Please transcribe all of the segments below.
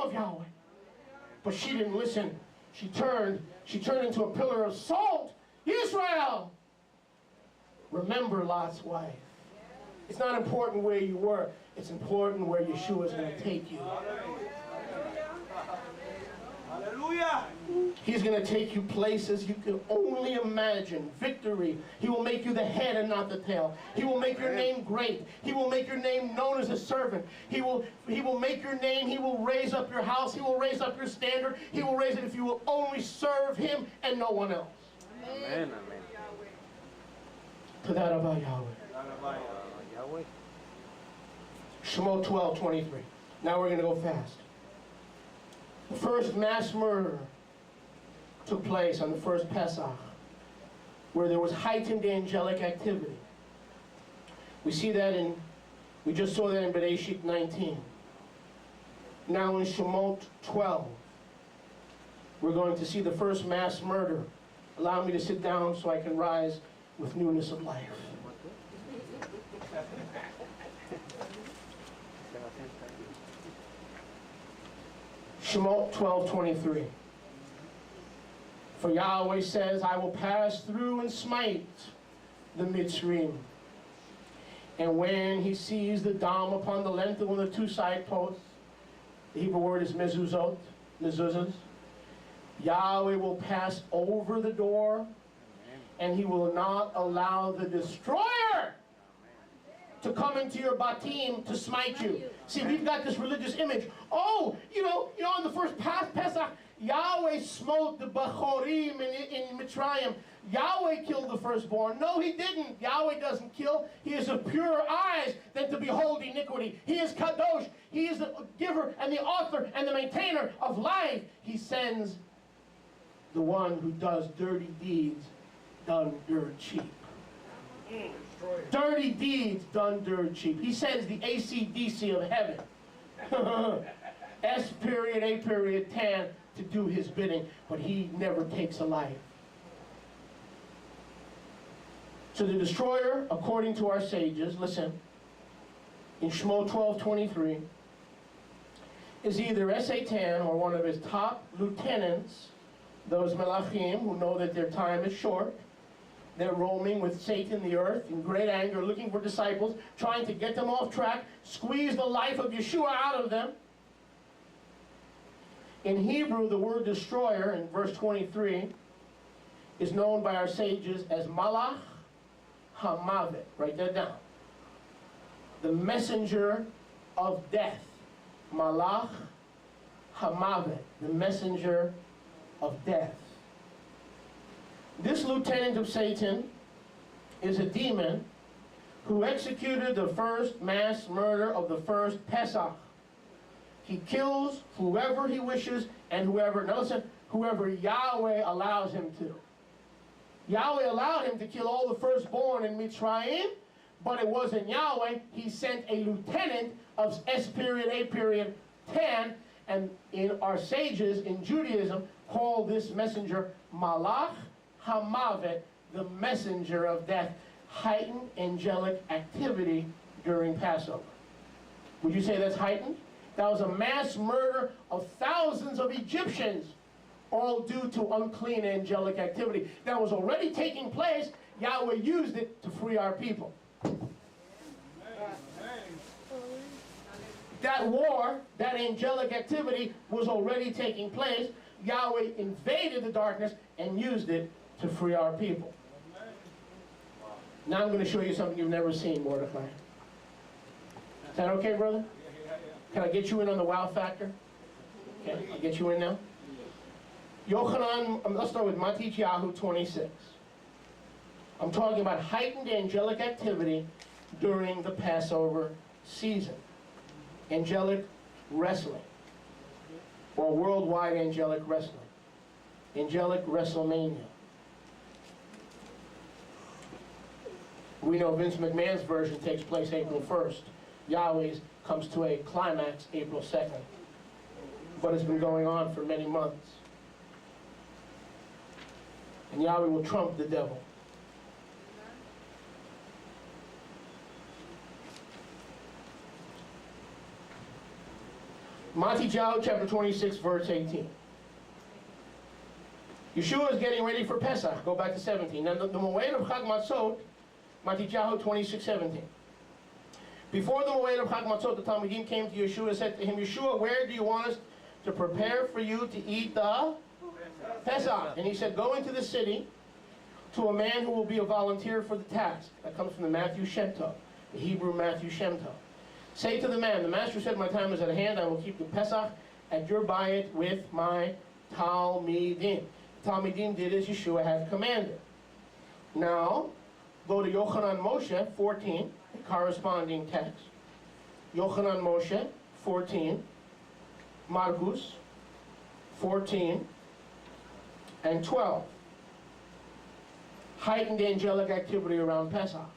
of Yahweh. But she didn't listen. She turned into a pillar of salt. Israel! Remember Lot's wife. It's not important where you were. It's important where Yeshua is going to take you. Hallelujah! He's going to take you places you can only imagine. Victory. He will make you the head and not the tail. He will make your name great. He will make your name known as a servant. He will make your name. He will raise up your house. He will raise up your standard. He will raise it if you will only serve Him and no one else. Amen. Amen. To that about Yahweh. Yahweh. Shemot 12:23. Now we're going to go fast. The first mass murder took place on the first Pesach, where there was heightened angelic activity. We see that we just saw that in Bereshit 19. Now in Shemot 12, we're going to see the first mass murder. Allow me to sit down so I can rise with newness of life. Shemot 12:23. For Yahweh says, I will pass through and smite the Mitzrayim. And when he sees the dam upon the length of one of the two side posts, the Hebrew word is mezuzot, mezuzahs, Yahweh will pass over the door, and He will not allow the destroyer to come into your batim to smite you. See, we've got this religious image. Oh, you know, on the first Pesach, Yahweh smote the Bachorim in Mitzrayim. Yahweh killed the firstborn. No, He didn't. Yahweh doesn't kill. He is of purer eyes than to behold iniquity. He is Kadosh. He is the giver and the author and the maintainer of life. He sends the one who does dirty deeds done dirt cheap. Dirty deeds done dirt cheap. He sends the AC/DC of heaven. S period, A period, tan to do His bidding, but He never takes a life. So the destroyer, according to our sages, listen, in Shemot 12:23, is either Satan or one of his top lieutenants, those Melachim who know that their time is short. They're roaming with Satan, the earth, in great anger, looking for disciples, trying to get them off track, squeeze the life of Yeshua out of them. In Hebrew, the word destroyer, in verse 23, is known by our sages as Malach HaMavet. Write that down. The messenger of death. Malach HaMavet. The messenger of death. This lieutenant of Satan is a demon who executed the first mass murder of the first Pesach. He kills whoever he wishes and whoever Yahweh allows him to. Yahweh allowed him to kill all the firstborn in Mitzrayim, but it wasn't Yahweh. He sent a lieutenant of S period, A period, 10, and in our sages in Judaism call this messenger Malach HaMavet, the messenger of death. Heightened angelic activity during Passover. Would you say that's heightened? That was a mass murder of thousands of Egyptians, all due to unclean angelic activity that was already taking place. Yahweh used it to free our people. That war, that angelic activity was already taking place. Yahweh invaded the darkness and used it to free our people. Now I'm going to show you something you've never seen, Mordecai. Is that okay, brother? Can I get you in on the wow factor? Okay, I'll get you in now. Yochanan, let's start with Matityahu 26. I'm talking about heightened angelic activity during the Passover season. Angelic wrestling, or worldwide angelic wrestling. Angelic WrestleMania. We know Vince McMahon's version takes place April 1st. Yahweh's comes to a climax April 2nd. But it's been going on for many months. And Yahweh will trump the devil. Matthew chapter 26, verse 18. Yeshua is getting ready for Pesach. Go back to 17. Now the Moed of Chag Matzot, Matthew 26, 17. Before the Moed of Chag Matzot, the Talmidim came to Yeshua and said to him, Yeshua, where do you want us to prepare for you to eat the Pesach? And he said, go into the city to a man who will be a volunteer for the task. That comes from the Matthew Shem Tov, the Hebrew Matthew Shem Tov. Say to the man, the master said, my time is at hand. I will keep the Pesach at your bayit with my Talmidim. The Talmidim did as Yeshua had commanded. Now, go to Yochanan Moshe 14, a corresponding text. Yochanan Moshe 14, Margus 14 and 12. Heightened angelic activity around Pesach.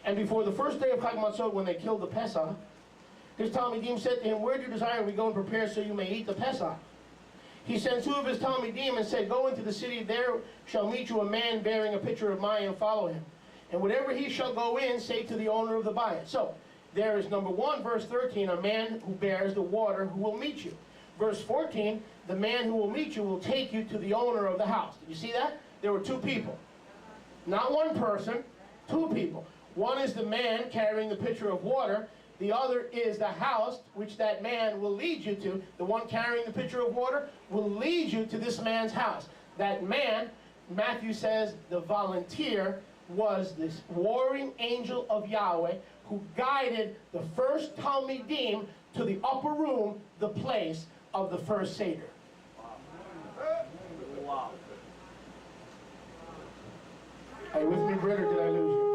And before the first day of Chag Matzot, when they killed the Pesach, his Talmidim said to him, where do you desire we go and prepare so you may eat the Pesach? He sent two of his Talmidim and said, go into the city, there shall meet you a man bearing a pitcher of wine, and follow him. And whatever he shall go in, say to the owner of the bayit. So, there is number 1, verse 13, a man who bears the water who will meet you. Verse 14, the man who will meet you will take you to the owner of the house. Did you see that? There were 2 people. Not one person, 2 people. One is the man carrying the pitcher of water. The other is the house which that man will lead you to. The one carrying the pitcher of water will lead you to this man's house. That man, Matthew says, the volunteer, was this warring angel of Yahweh who guided the first Talmidim to the upper room, the place of the first Seder. Wow. Are you with me, Britt, or did I lose you?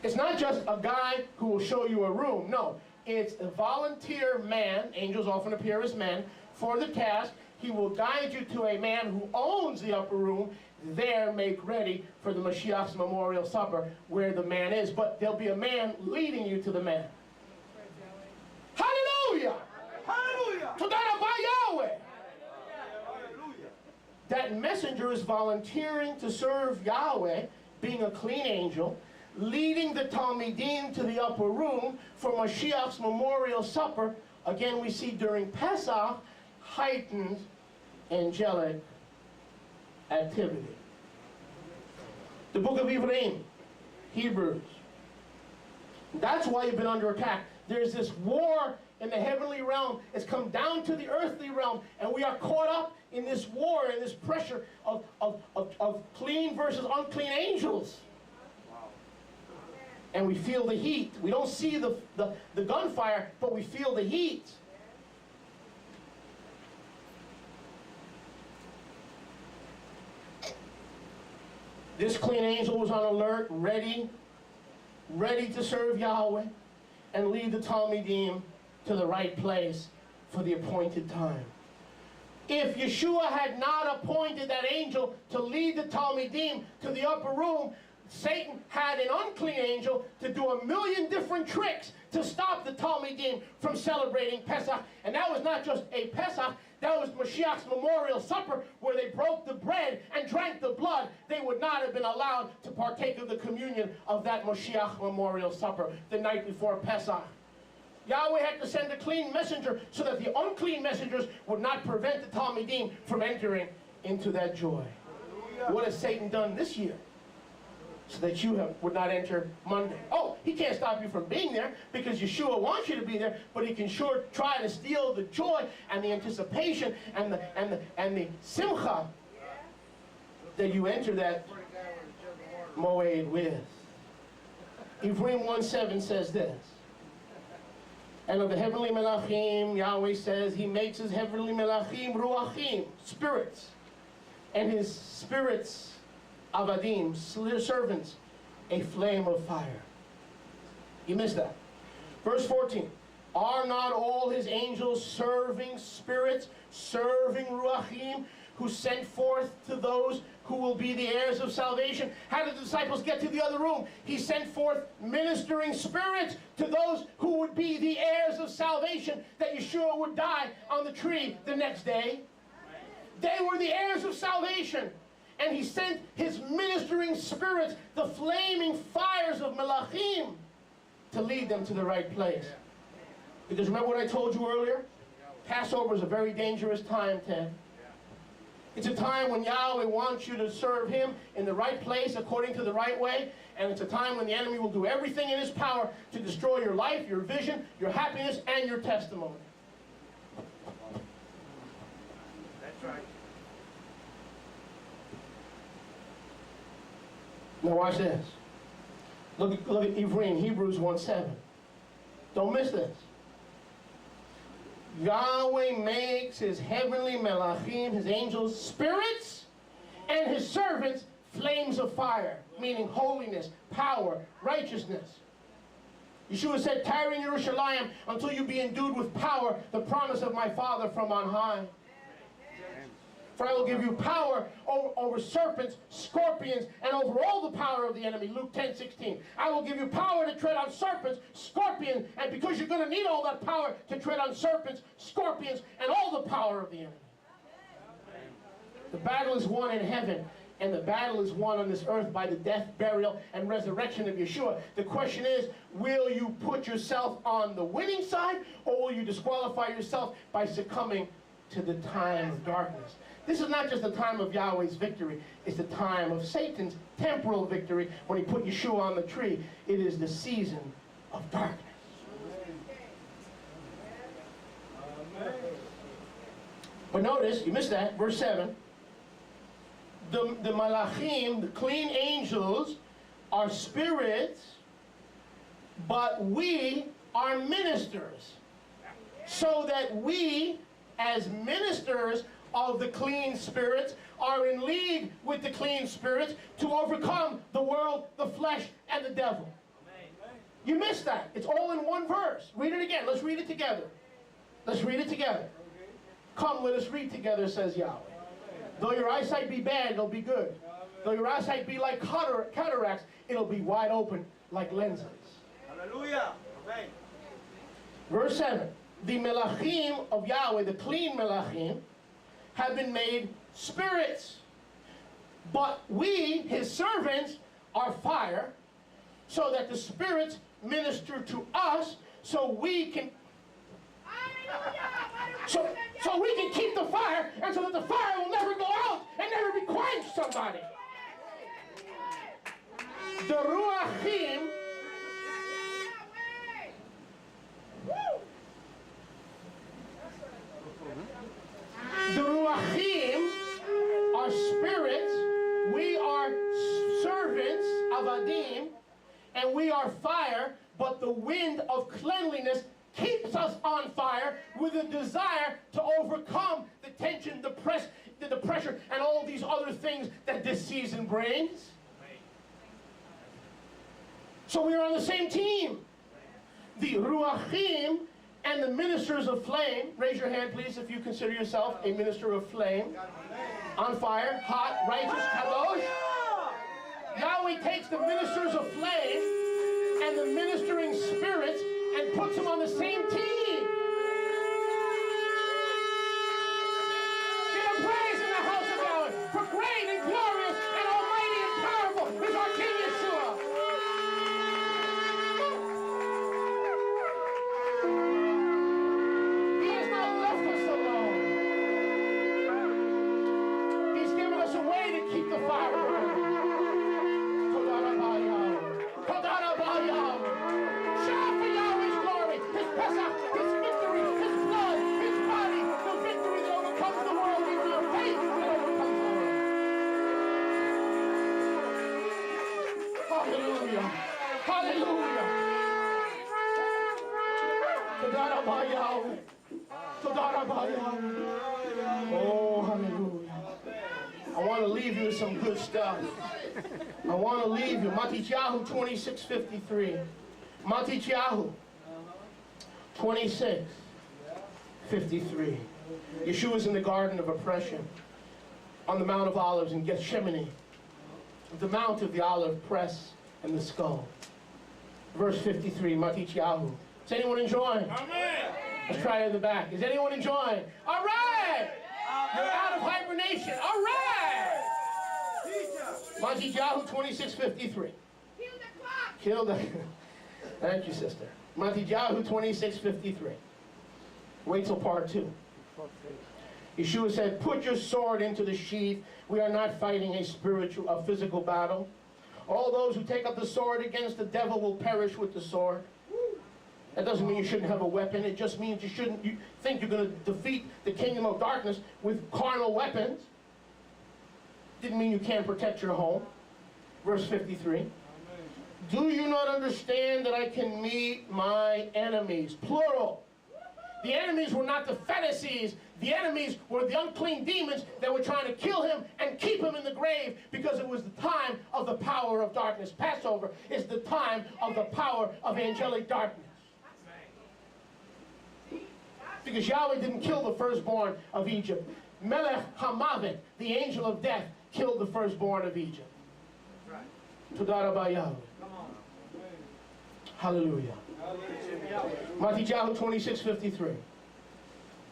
It's not just a guy who will show you a room. No, it's a volunteer man, angels often appear as men, for the task. He will guide you to a man who owns the upper room. There make ready for the Mashiach's memorial supper where the man is. But there'll be a man leading you to the man. Hallelujah! Hallelujah! Todah Rabah Yahweh! That messenger is volunteering to serve Yahweh, being a clean angel, leading the Talmidim to the upper room for Mashiach's memorial supper. Again, we see during Pesach, heightened angelic activity. The book of Ibrahim, Hebrews. That's why you've been under attack. There's this war in the heavenly realm. It's come down to the earthly realm, and we are caught up in this war and this pressure of clean versus unclean angels. And we feel the heat. We don't see the gunfire, but we feel the heat. This clean angel was on alert, ready to serve Yahweh and lead the Talmidim to the right place for the appointed time. If Yeshua had not appointed that angel to lead the Talmidim to the upper room, Satan had an unclean angel to do 1,000,000 different tricks to stop the Talmidim from celebrating Pesach. And that was not just a Pesach, that was Mashiach's memorial supper where they broke the bread and drank the blood. They would not have been allowed to partake of the communion of that Mashiach memorial supper the night before Pesach. Yahweh had to send a clean messenger so that the unclean messengers would not prevent the Talmidim from entering into that joy. What has Satan done this year? So that you would not enter Monday. Oh, he can't stop you from being there because Yeshua wants you to be there, but he can sure try to steal the joy and the anticipation and the simcha that you enter that moed with. Ephraim 1:7 says this. And of the heavenly melachim, Yahweh says he makes his heavenly melachim ruachim, spirits, and his spirits avadim, servants, a flame of fire. You missed that. Verse 14. Are not all his angels serving spirits, serving ruachim, who sent forth to those who will be the heirs of salvation? How did the disciples get to the other room? He sent forth ministering spirits to those who would be the heirs of salvation, that Yeshua would die on the tree the next day. They were the heirs of salvation. And he sent his ministering spirits, the flaming fires of Melachim, to lead them to the right place. Because remember what I told you earlier? Passover is a very dangerous time, Ted. It's a time when Yahweh wants you to serve Him in the right place, according to the right way. And it's a time when the enemy will do everything in his power to destroy your life, your vision, your happiness, and your testimony. That's right. Now watch this. Look at Ivrim, Hebrews 1:7. Don't miss this. Yahweh makes His heavenly melachim, His angels, spirits, and His servants flames of fire, meaning holiness, power, righteousness. Yeshua said, tarry in Yerushalayim until you be endued with power, the promise of my Father from on high. For I will give you power over serpents, scorpions, and over all the power of the enemy. Luke 10:16. I will give you power to tread on serpents, scorpions, and because you're going to need all that power to tread on serpents, scorpions, and all the power of the enemy. The battle is won in heaven, and the battle is won on this earth by the death, burial, and resurrection of Yeshua. The question is, will you put yourself on the winning side, or will you disqualify yourself by succumbing to the time of darkness? This is not just the time of Yahweh's victory. It's the time of Satan's temporal victory when he put Yeshua on the tree. It is the season of darkness. But notice, you missed that, verse 7. The malachim, the clean angels, are spirits, but we are ministers. So that we, as ministers of the clean spirits, are in league with the clean spirits to overcome the world, the flesh, and the devil. You missed that. It's all in one verse. Read it again. Let's read it together. Let's read it together. Come, let us read together, says Yahweh. Though your eyesight be bad, it'll be good. Though your eyesight be like cataracts, it'll be wide open like lenses. Hallelujah. Amen. Verse 7. The melachim of Yahweh, the clean melachim, have been made spirits. But we, His servants, are fire, so that the spirits minister to us, so we can so we can keep the fire, and so that the fire will never go out and never be quenched, somebody. The ruachim, the ruachim are spirits, we are servants of Adim, and we are fire, but the wind of cleanliness keeps us on fire with a desire to overcome the tension, the pressure, and all these other things that this season brings. So we are on the same team. The ruachim and the ministers of flame. Raise your hand, please, if you consider yourself a minister of flame. On fire, hot, righteous, kadosh. Yahweh takes the ministers of flame and the ministering spirits and puts them on the same team. Give him praise in the house of Yahweh, for great and glorious and almighty and powerful is our King Yeshua. He has not left us alone. He's given us a way to keep the fire burning. Shout for Yahweh's glory, His Pesach, His victory, His blood, His body, the victory that overcomes the world, even your faith that overcomes the world. Hallelujah. Hallelujah. Todah rabah Yahweh. Todah rabah Yahweh. Oh, hallelujah. I want to leave you with some good stuff. I want to leave you. Matityahu 26:53. Matityahu 26:53. Yeshua's in the Garden of Oppression on the Mount of Olives in Gethsemane, the Mount of the Olive Press and the Skull. Verse 53, Matityahu. Is anyone enjoying? Amen. Let's try it in the back. Is anyone enjoying? All right! You're out of hibernation. All right! Matityahu 26:53. Kill the clock. Kill the... Thank you, sister. Matthew 26:53. Wait till part 2. Yeshua said, put your sword into the sheath. We are not fighting a physical battle. All those who take up the sword against the devil will perish with the sword. That doesn't mean you shouldn't have a weapon. It just means you think you're going to defeat the kingdom of darkness with carnal weapons. Didn't mean you can't protect your home. Verse 53. Do you not understand that I can meet my enemies? Plural. The enemies were not the Pharisees. The enemies were the unclean demons that were trying to kill him and keep him in the grave, because it was the time of the power of darkness. Passover is the time of the power of angelic darkness. Because Yahweh didn't kill the firstborn of Egypt. Melech Hamavet, the angel of death, killed the firstborn of Egypt. Todah Rabba Yahweh. Hallelujah. Matthew 26:53.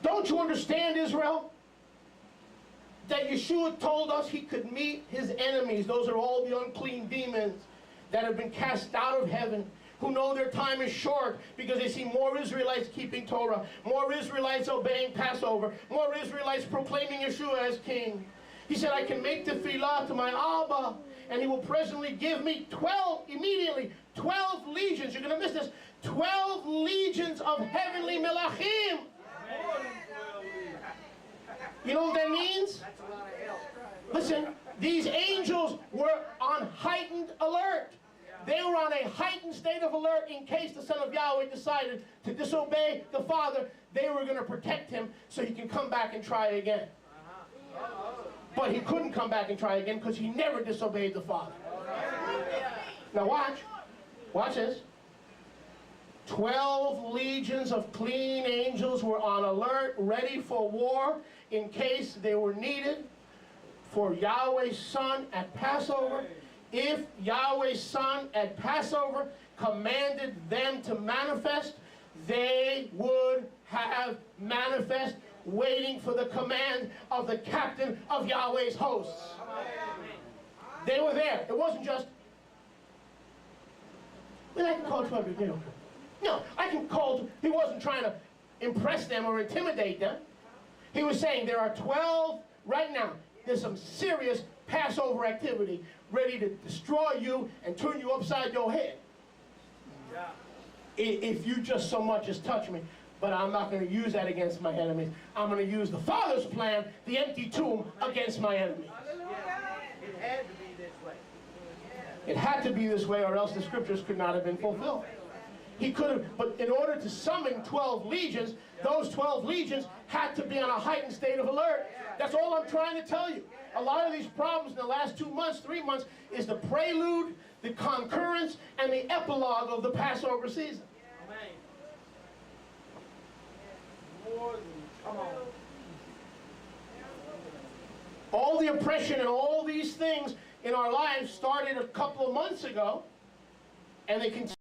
Don't you understand, Israel, that Yeshua told us he could meet his enemies? Those are all the unclean demons that have been cast out of heaven, who know their time is short because they see more Israelites keeping Torah, more Israelites obeying Passover, more Israelites proclaiming Yeshua as king. He said, I can make tefillah to my Abba, and he will presently give me 12 legions. You're going to miss this. 12 legions of heavenly melachim. You know what that means? Listen, these angels were on heightened alert. They were on a heightened state of alert in case the Son of Yahweh decided to disobey the Father. They were going to protect him so he can come back and try again. But he couldn't come back and try again because he never disobeyed the Father. Now watch. Watch this. 12 legions of clean angels were on alert, ready for war in case they were needed for Yahweh's Son at Passover. If Yahweh's Son at Passover commanded them to manifest, they would have manifest, waiting for the command of the captain of Yahweh's hosts. They were there. It wasn't just, well, I can call 12 people. No, I can call. He wasn't trying to impress them or intimidate them. He was saying there are 12 right now. There's some serious Passover activity ready to destroy you and turn you upside your head. Yeah. If you just so much as touch me. But I'm not going to use that against my enemies. I'm going to use the Father's plan, the empty tomb, against my enemies. It had to be this way. It had to be this way, or else the scriptures could not have been fulfilled. He could have, but in order to summon 12 legions, those 12 legions had to be on a heightened state of alert. That's all I'm trying to tell you. A lot of these problems in the last 2 months, 3 months, is the prelude, the concurrence, and the epilogue of the Passover season. Come on. All the oppression and all these things in our lives started a couple of months ago, and they continue.